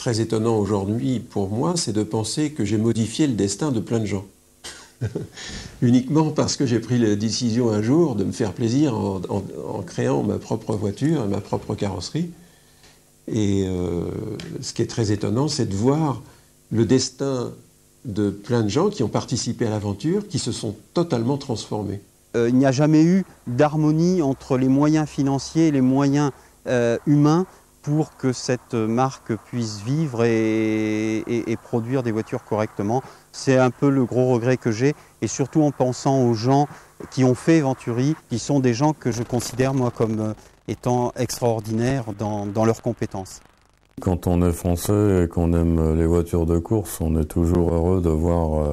très étonnant aujourd'hui pour moi, c'est de penser que j'ai modifié le destin de plein de gens. Uniquement parce que j'ai pris la décision un jour de me faire plaisir en créant ma propre voiture, ma propre carrosserie. Et ce qui est très étonnant, c'est de voir le destin de plein de gens qui ont participé à l'aventure, qui se sont totalement transformés. Il n'y a jamais eu d'harmonie entre les moyens financiers et les moyens humains pour que cette marque puisse vivre et produire des voitures correctement. C'est un peu le gros regret que j'ai, et surtout en pensant aux gens qui ont fait Venturi, qui sont des gens que je considère moi comme étant extraordinaires dans leurs compétences. Quand on est français et qu'on aime les voitures de course, on est toujours heureux de voir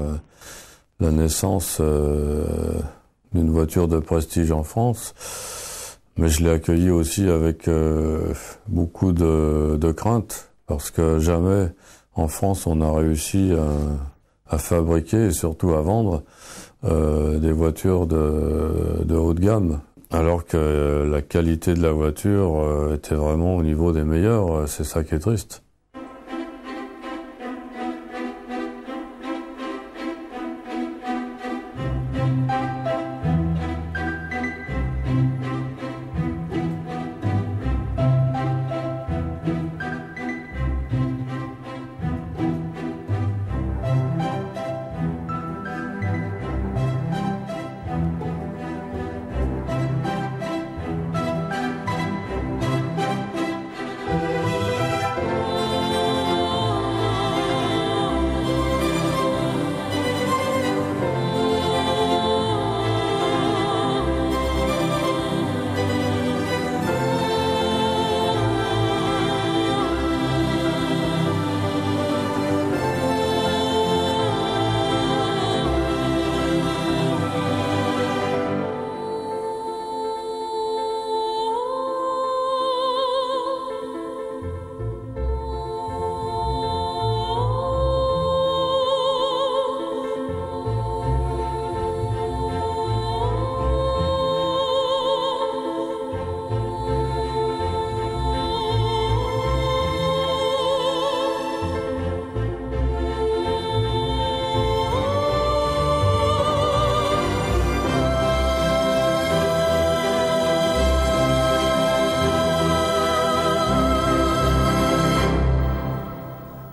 la naissance d'une voiture de prestige en France. Mais je l'ai accueilli aussi avec beaucoup de crainte, parce que jamais en France on a réussi à fabriquer et surtout à vendre des voitures de haut de gamme. Alors que la qualité de la voiture était vraiment au niveau des meilleurs, c'est ça qui est triste.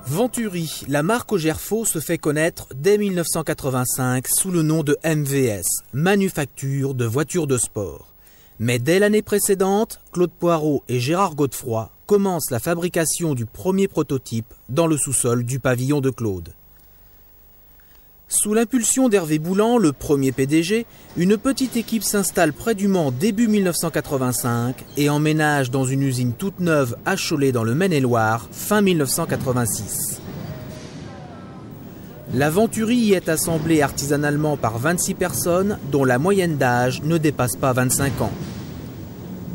Venturi, la marque Augerfaux se fait connaître dès 1985 sous le nom de MVS, Manufacture de voitures de sport. Mais dès l'année précédente, Claude Poirot et Gérard Godefroy commencent la fabrication du premier prototype dans le sous-sol du pavillon de Claude. Sous l'impulsion d'Hervé Boulan, le premier PDG, une petite équipe s'installe près du Mans début 1985 et emménage dans une usine toute neuve à Cholet dans le Maine-et-Loire fin 1986. La Venturi y est assemblée artisanalement par 26 personnes dont la moyenne d'âge ne dépasse pas 25 ans.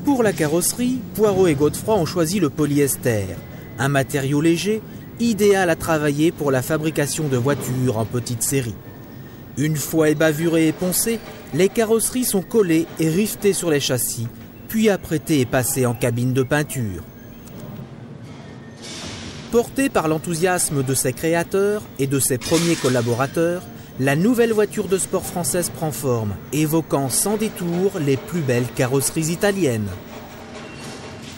Pour la carrosserie, Poirot et Godefroy ont choisi le polyester, un matériau léger idéal à travailler pour la fabrication de voitures en petite série. Une fois ébavurées et poncées, les carrosseries sont collées et rivetées sur les châssis, puis apprêtées et passées en cabine de peinture. Portée par l'enthousiasme de ses créateurs et de ses premiers collaborateurs, la nouvelle voiture de sport française prend forme, évoquant sans détour les plus belles carrosseries italiennes.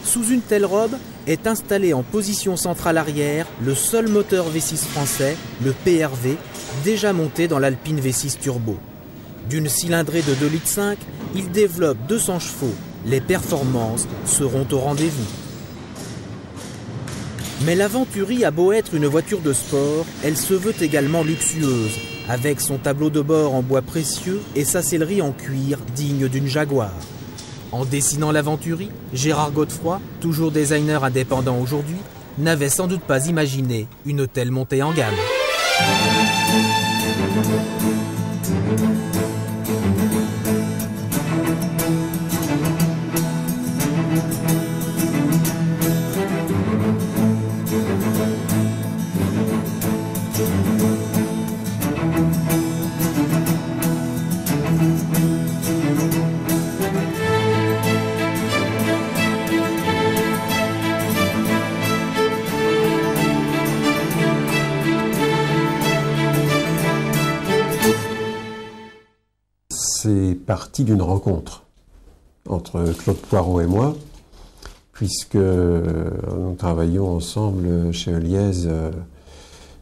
Sous une telle robe est installé en position centrale arrière le seul moteur V6 français, le PRV, déjà monté dans l'Alpine V6 Turbo. D'une cylindrée de 2,5 litres, il développe 200 chevaux. Les performances seront au rendez-vous. Mais la Venturi a beau être une voiture de sport, elle se veut également luxueuse, avec son tableau de bord en bois précieux et sa sellerie en cuir digne d'une Jaguar. En dessinant la Venturi, Gérard Godefroy, toujours designer indépendant aujourd'hui, n'avait sans doute pas imaginé une telle montée en gamme. est parti d'une rencontre entre Claude Poirot et moi, puisque nous travaillions ensemble chez Heuliez,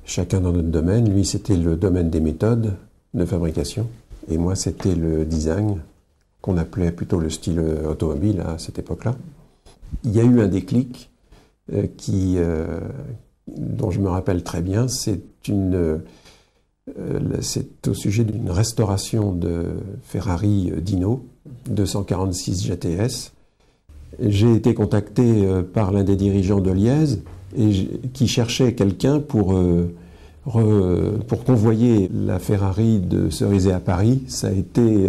chacun dans notre domaine. Lui, c'était le domaine des méthodes de fabrication, et moi, c'était le design, qu'on appelait plutôt le style automobile à cette époque-là. Il y a eu un déclic dont je me rappelle très bien. C'est au sujet d'une restauration de Ferrari Dino 246 GTS. J'ai été contacté par l'un des dirigeants de Heuliez qui cherchait quelqu'un pour convoyer la Ferrari de Cerizay à Paris. Ça a été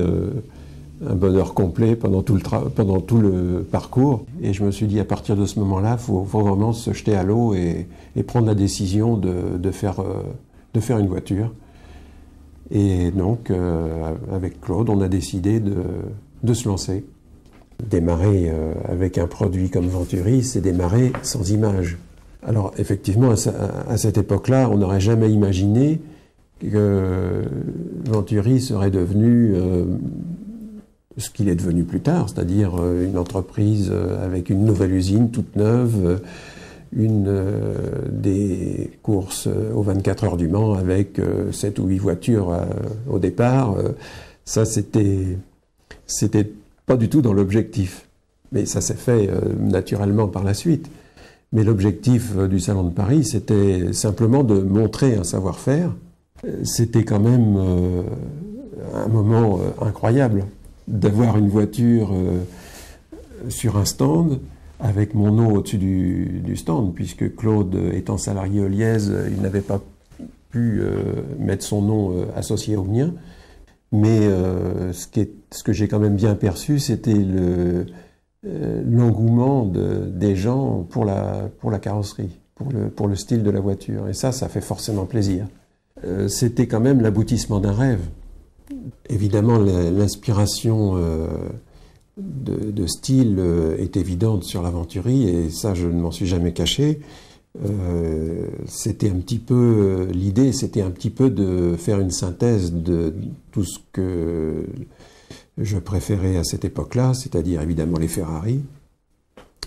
un bonheur complet pendant tout le parcours. Et je me suis dit, à partir de ce moment-là, il faut vraiment se jeter à l'eau et prendre la décision de faire une voiture. Et donc, avec Claude, on a décidé de se lancer. Démarrer avec un produit comme Venturi, c'est démarrer sans image. Alors, effectivement, à cette époque-là, on n'aurait jamais imaginé que Venturi serait devenu ce qu'il est devenu plus tard, c'est-à-dire une entreprise avec une nouvelle usine toute neuve, des courses aux 24 heures du Mans avec 7 ou 8 voitures au départ. Ça, c'était pas du tout dans l'objectif. Mais ça s'est fait naturellement par la suite. Mais l'objectif du Salon de Paris, c'était simplement de montrer un savoir-faire. C'était quand même un moment incroyable d'avoir une voiture sur un stand avec mon nom au-dessus du stand, puisque Claude, étant salarié Heuliez, il n'avait pas pu mettre son nom associé au mien. Mais ce que j'ai quand même bien perçu, c'était l'engouement des gens pour la carrosserie, pour le style de la voiture. Et ça fait forcément plaisir. C'était quand même l'aboutissement d'un rêve. Évidemment, l'inspiration de style est évidente sur la Venturi, et ça, je ne m'en suis jamais caché. C'était un petit peu l'idée, c'était un petit peu de faire une synthèse de tout ce que je préférais à cette époque-là, c'est-à-dire évidemment les Ferrari,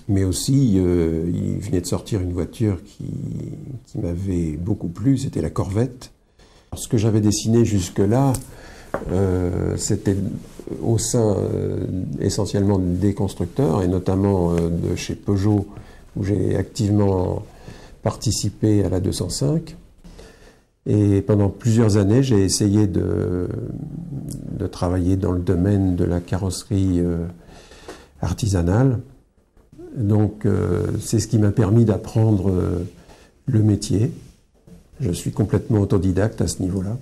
mais aussi il venait de sortir une voiture qui m'avait beaucoup plu, c'était la Corvette. Alors, ce que j'avais dessiné jusque-là, c'était au sein essentiellement des constructeurs, et notamment de chez Peugeot, où j'ai activement participé à la 205. Et pendant plusieurs années, j'ai essayé de travailler dans le domaine de la carrosserie artisanale. Donc, c'est ce qui m'a permis d'apprendre le métier. Je suis complètement autodidacte à ce niveau-là.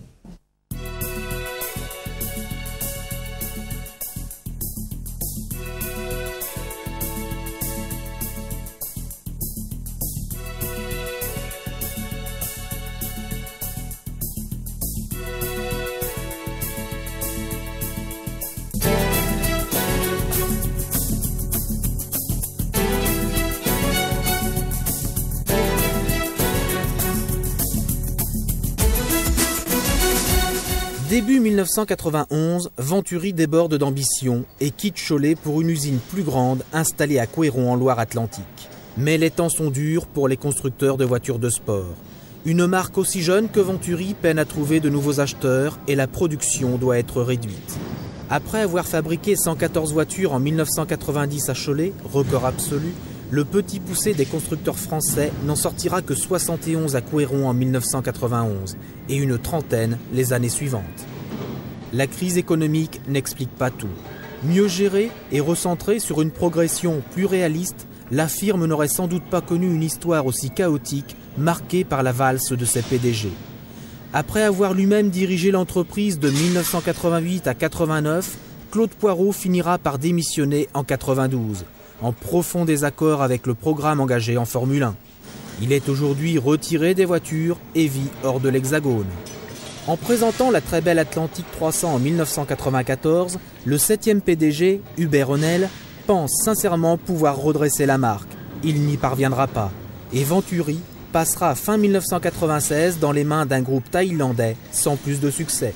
Début 1991, Venturi déborde d'ambition et quitte Cholet pour une usine plus grande installée à Couéron en Loire-Atlantique. Mais les temps sont durs pour les constructeurs de voitures de sport. Une marque aussi jeune que Venturi peine à trouver de nouveaux acheteurs et la production doit être réduite. Après avoir fabriqué 114 voitures en 1990 à Cholet, record absolu, le petit poussé des constructeurs français n'en sortira que 71 à Couéron en 1991 et une trentaine les années suivantes. La crise économique n'explique pas tout. Mieux gérée et recentrée sur une progression plus réaliste, la firme n'aurait sans doute pas connu une histoire aussi chaotique, marquée par la valse de ses PDG. Après avoir lui-même dirigé l'entreprise de 1988 à 89, Claude Poirot finira par démissionner en 92. En profond désaccord avec le programme engagé en Formule 1. Il est aujourd'hui retiré des voitures et vit hors de l'Hexagone. En présentant la très belle Atlantique 300 en 1994, le 7e PDG, Hubert Ronnel, pense sincèrement pouvoir redresser la marque. Il n'y parviendra pas. Et Venturi passera fin 1996 dans les mains d'un groupe thaïlandais sans plus de succès.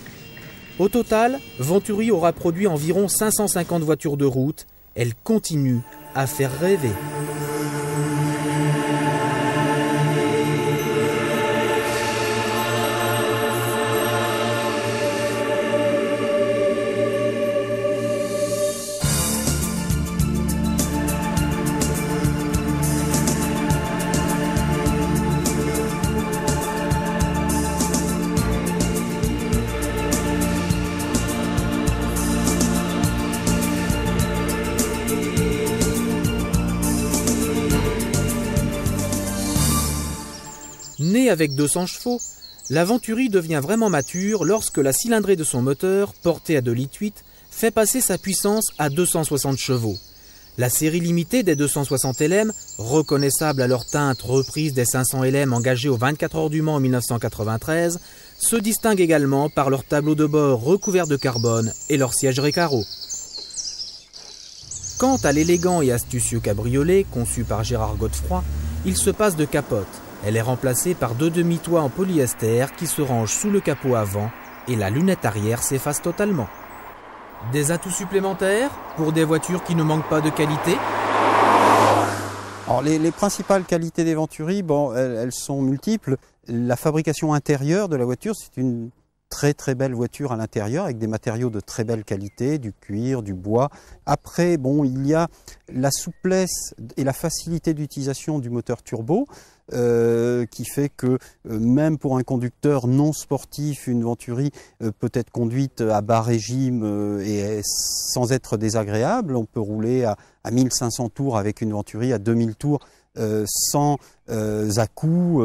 Au total, Venturi aura produit environ 550 voitures de route. Elle continue à faire rêver. Née avec 200 chevaux, la Venturi devient vraiment mature lorsque la cylindrée de son moteur, portée à 2,8 litres, fait passer sa puissance à 260 chevaux. La série limitée des 260 LM, reconnaissable à leur teinte reprise des 500 LM engagés aux 24 heures du Mans en 1993, se distingue également par leur tableau de bord recouvert de carbone et leur siège récaro. Quant à l'élégant et astucieux cabriolet conçu par Gérard Godefroy, il se passe de capote. Elle est remplacée par 2 demi-toits en polyester qui se rangent sous le capot avant et la lunette arrière s'efface totalement. Des atouts supplémentaires pour des voitures qui ne manquent pas de qualité? Alors les principales qualités des Venturi, bon, elles sont multiples. La fabrication intérieure de la voiture, c'est une très belle voiture à l'intérieur avec des matériaux de très belle qualité, du cuir, du bois. Après, bon, il y a la souplesse et la facilité d'utilisation du moteur turbo qui fait que même pour un conducteur non sportif, une Venturi peut être conduite à bas régime et sans être désagréable. On peut rouler à 1500 tours avec une Venturi, à 2000 tours sans à-coups.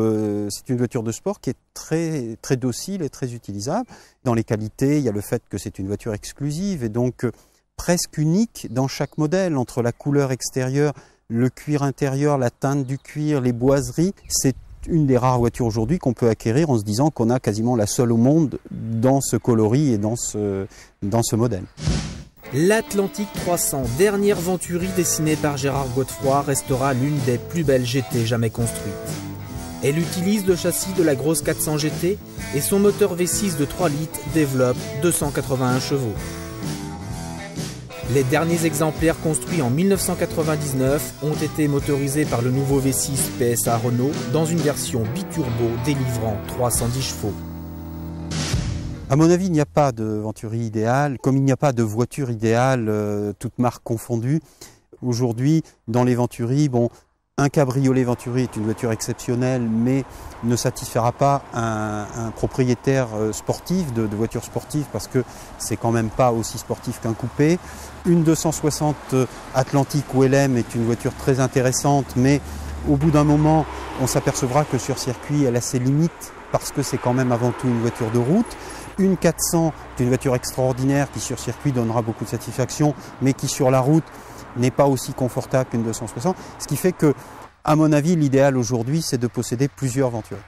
C'est une voiture de sport qui est très docile et très utilisable. Dans les qualités, il y a le fait que c'est une voiture exclusive et donc presque unique dans chaque modèle, entre la couleur extérieure, le cuir intérieur, la teinte du cuir, les boiseries. C'est une des rares voitures aujourd'hui qu'on peut acquérir en se disant qu'on a quasiment la seule au monde dans ce coloris et dans ce modèle. L'Atlantique 300, dernière Venturi dessinée par Gérard Godefroy, restera l'une des plus belles GT jamais construites. Elle utilise le châssis de la grosse 400 GT et son moteur V6 de 3 litres développe 281 chevaux. Les derniers exemplaires construits en 1999 ont été motorisés par le nouveau V6 PSA Renault dans une version biturbo délivrant 310 chevaux. À mon avis, il n'y a pas de Venturi idéale, comme il n'y a pas de voiture idéale, toutes marques confondues. Aujourd'hui, dans les Venturi, bon, un cabriolet Venturi est une voiture exceptionnelle, mais ne satisfera pas un propriétaire sportif, de voiture sportive, parce que c'est quand même pas aussi sportif qu'un coupé. Une 260 Atlantique ou LM est une voiture très intéressante, mais au bout d'un moment, on s'apercevra que sur circuit, elle a ses limites, parce que c'est quand même avant tout une voiture de route. Une 400 est une voiture extraordinaire qui sur circuit donnera beaucoup de satisfaction, mais qui sur la route n'est pas aussi confortable qu'une 260. Ce qui fait que, à mon avis, l'idéal aujourd'hui, c'est de posséder plusieurs Venturi.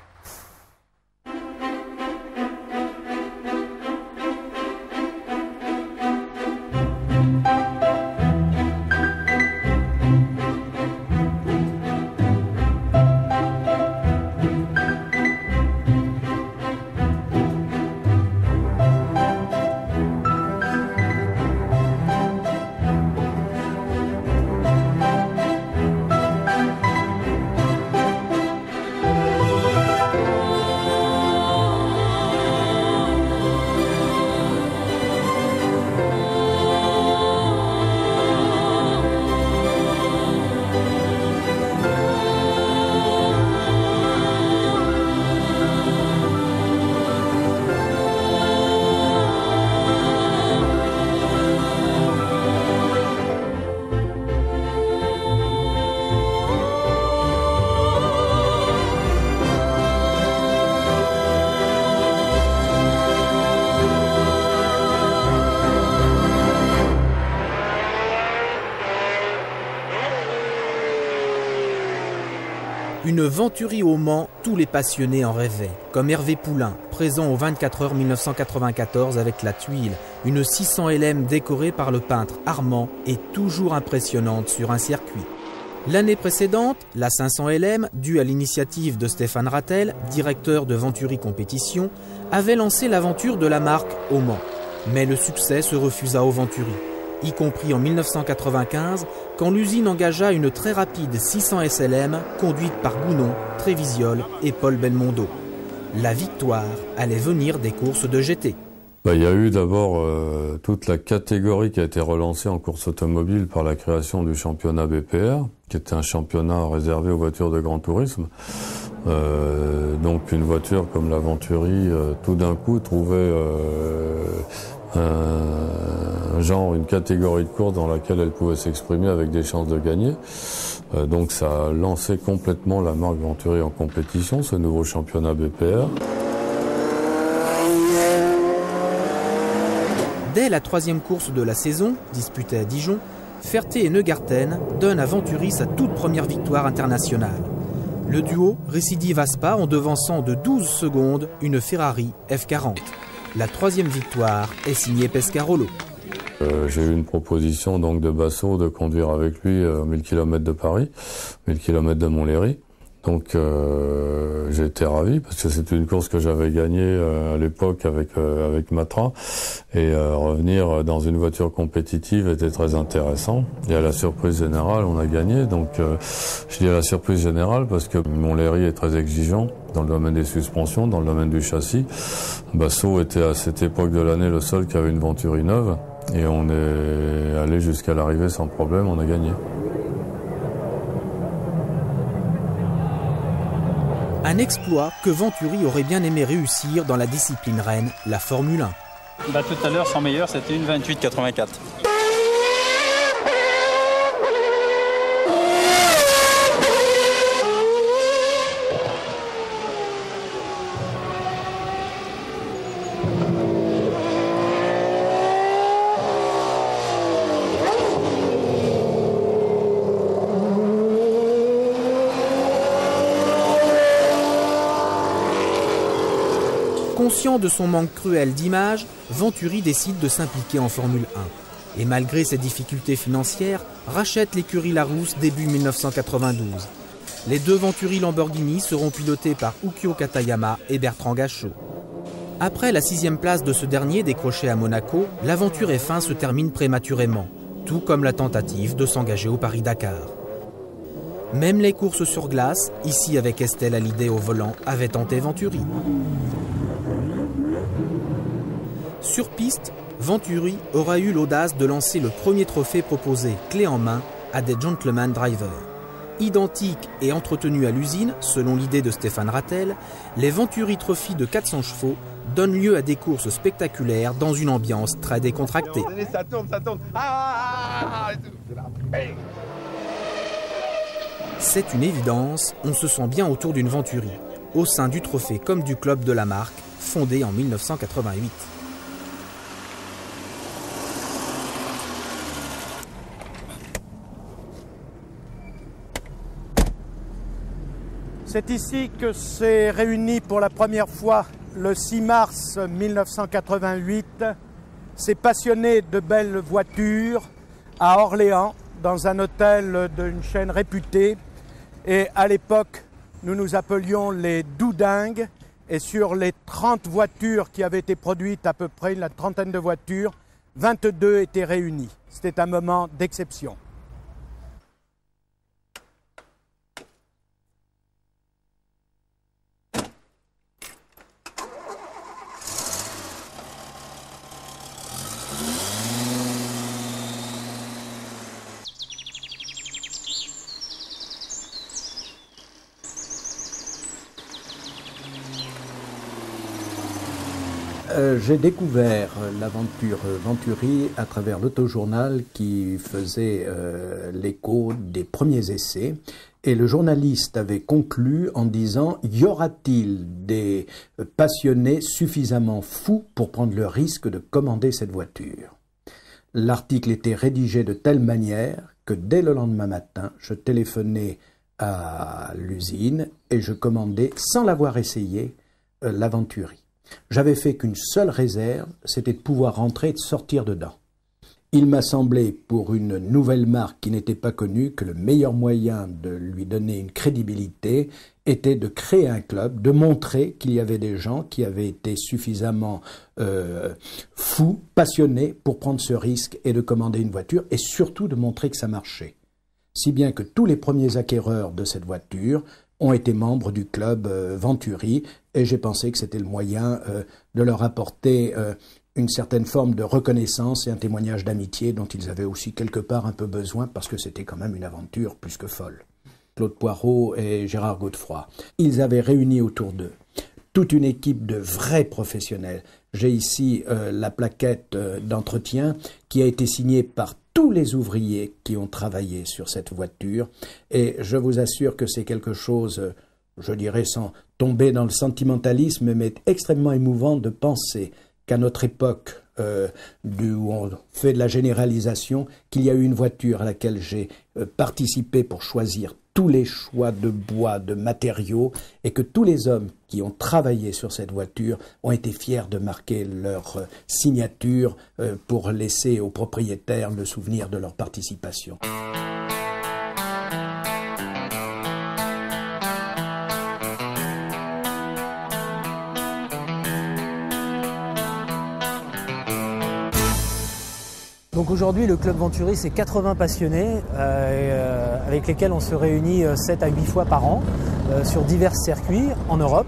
Une Venturi au Mans, tous les passionnés en rêvaient, comme Hervé Poulain, présent aux 24 heures 1994 avec la Tuile, une 600 LM décorée par le peintre Armand et toujours impressionnante sur un circuit. L'année précédente, la 500 LM, due à l'initiative de Stéphane Rattel, directeur de Venturi Compétition, avait lancé l'aventure de la marque au Mans. Mais le succès se refusa au Venturi, y compris en 1995, quand l'usine engagea une très rapide 600 SLM conduite par Gounon, Trévisiol et Paul Belmondo. La victoire allait venir des courses de GT. Il y a eu d'abord toute la catégorie qui a été relancée en course automobile par la création du championnat BPR, qui était un championnat réservé aux voitures de grand tourisme. Donc une voiture comme la Venturi, tout d'un coup, trouvait une catégorie de course dans laquelle elle pouvait s'exprimer avec des chances de gagner. Donc ça a lancé complètement la marque Venturi en compétition, ce nouveau championnat BPR. Dès la 3e course de la saison, disputée à Dijon, Ferté et Neugarten donnent à Venturi sa toute première victoire internationale. Le duo récidive à Spa en devançant de 12 secondes une Ferrari F40. La 3e victoire est signée Pescarolo. J'ai eu une proposition donc de Basso de conduire avec lui 1000 km de Paris, 1000 km de Montlhéry. Donc j'ai été ravi parce que c'était une course que j'avais gagnée à l'époque avec Matra et revenir dans une voiture compétitive était très intéressant. Et à la surprise générale, on a gagné. Donc je dis à la surprise générale parce que Montlhéry est très exigeant dans le domaine des suspensions, dans le domaine du châssis. Basso était à cette époque de l'année le seul qui avait une Venturi neuve et on est allé jusqu'à l'arrivée sans problème, on a gagné. Un exploit que Venturi aurait bien aimé réussir dans la discipline reine, la Formule 1. Tout à l'heure, son meilleur, c'était une 28,84. Conscient de son manque cruel d'image, Venturi décide de s'impliquer en Formule 1. Et malgré ses difficultés financières, rachète l'écurie Larousse début 1992. Les deux Venturi Lamborghini seront pilotés par Ukyo Katayama et Bertrand Gachot. Après la 6e place de ce dernier décrochée à Monaco, l'aventure F1 se termine prématurément, tout comme la tentative de s'engager au Paris-Dakar. Même les courses sur glace, ici avec Estelle Hallyday au volant, avaient tenté Venturi. Sur piste, Venturi aura eu l'audace de lancer le premier trophée proposé, clé en main, à des gentleman drivers. Identiques et entretenus à l'usine, selon l'idée de Stéphane Rattel, les Venturi Trophy de 400 chevaux donnent lieu à des courses spectaculaires dans une ambiance très décontractée. Ça tourne. C'est une évidence, on se sent bien autour d'une Venturi, au sein du trophée comme du club de la marque, fondé en 1988. C'est ici que s'est réuni pour la première fois, le 6 mars 1988, ces passionnés de belles voitures à Orléans, dans un hôtel d'une chaîne réputée. Et à l'époque, nous nous appelions les Doudingues. Et sur les 30 voitures qui avaient été produites, à peu près une trentaine de voitures, 22 étaient réunies. C'était un moment d'exception. J'ai découvert l'aventure Venturi à travers l'autojournal qui faisait l'écho des premiers essais. Et le journaliste avait conclu en disant « Y aura-t-il des passionnés suffisamment fous pour prendre le risque de commander cette voiture ?» L'article était rédigé de telle manière que dès le lendemain matin, je téléphonais à l'usine et je commandais, sans l'avoir essayé, la Venturi. J'avais fait qu'une seule réserve, c'était de pouvoir rentrer et de sortir dedans. Il m'a semblé, pour une nouvelle marque qui n'était pas connue, que le meilleur moyen de lui donner une crédibilité était de créer un club, de montrer qu'il y avait des gens qui avaient été suffisamment fous, passionnés pour prendre ce risque et de commander une voiture, et surtout de montrer que ça marchait. Si bien que tous les premiers acquéreurs de cette voiture ont été membres du club Venturi, et j'ai pensé que c'était le moyen de leur apporter une certaine forme de reconnaissance et un témoignage d'amitié dont ils avaient aussi quelque part un peu besoin, parce que c'était quand même une aventure plus que folle. Claude Poirot et Gérard Godefroy, ils avaient réuni autour d'eux toute une équipe de vrais professionnels. J'ai ici la plaquette d'entretien qui a été signée par tous les ouvriers qui ont travaillé sur cette voiture, et je vous assure que c'est quelque chose, je dirais sans tomber dans le sentimentalisme, mais extrêmement émouvant de penser qu'à notre époque, où on fait de la généralisation, qu'il y a eu une voiture à laquelle j'ai participé pour choisir tous les choix de bois, de matériaux, et que tous les hommes qui ont travaillé sur cette voiture ont été fiers de marquer leur signature pour laisser aux propriétaires le souvenir de leur participation. Donc aujourd'hui, le Club Venturi, c'est 80 passionnés avec lesquels on se réunit 7 à 8 fois par an sur divers circuits en Europe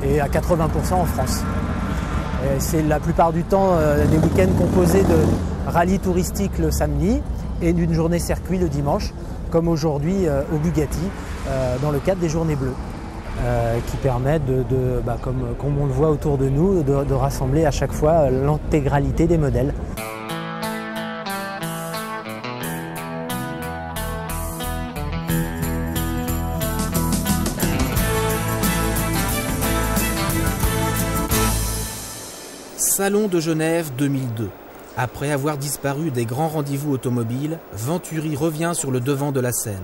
et à 80% en France. C'est la plupart du temps des week-ends composés de rallyes touristiques le samedi et d'une journée circuit le dimanche, comme aujourd'hui au Bugatti, dans le cadre des Journées Bleues, qui permettent, comme on le voit autour de nous, de rassembler à chaque fois l'intégralité des modèles. Salon de Genève 2002. Après avoir disparu des grands rendez-vous automobiles, Venturi revient sur le devant de la scène.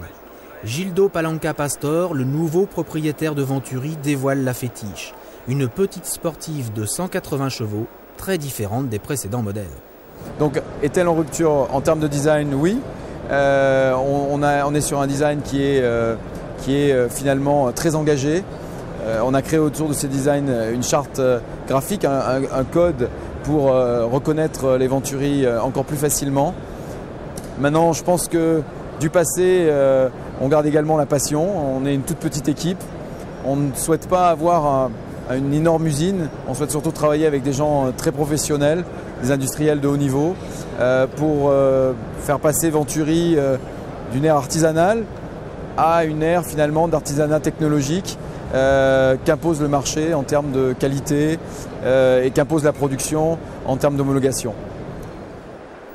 Gildo Palanca Pastor, le nouveau propriétaire de Venturi, dévoile la Fétiche, une petite sportive de 180 chevaux, très différente des précédents modèles. Donc, est-elle en rupture en termes de design? Oui. On est sur un design qui est finalement très engagé. On a créé autour de ces designs une charte graphique, un code pour reconnaître les Venturi encore plus facilement. Maintenant, je pense que du passé, on garde également la passion. On est une toute petite équipe. On ne souhaite pas avoir une énorme usine. On souhaite surtout travailler avec des gens très professionnels, des industriels de haut niveau, pour faire passer Venturi d'une ère artisanale à une ère finalement d'artisanat technologique qu'impose le marché en termes de qualité et qu'impose la production en termes d'homologation.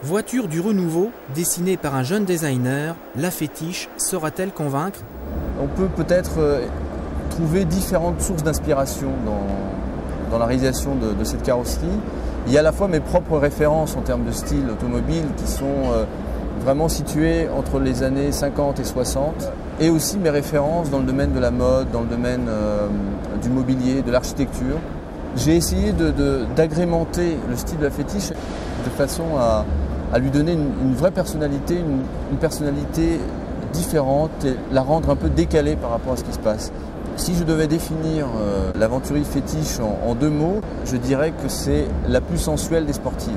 Voiture du renouveau, dessinée par un jeune designer, la Fétiche saura-t-elle convaincre? On peut peut-être trouver différentes sources d'inspiration dans la réalisation de cette carrosserie. Il y a à la fois mes propres références en termes de style automobile qui sont vraiment situées entre les années 50 et 60, et aussi mes références dans le domaine de la mode, dans le domaine du mobilier, de l'architecture. J'ai essayé d'agrémenter le style de la Fétiche de façon à lui donner une vraie personnalité, une personnalité différente et la rendre un peu décalée par rapport à ce qui se passe. Si je devais définir la Venturi Fétiche en deux mots, je dirais que c'est la plus sensuelle des sportives.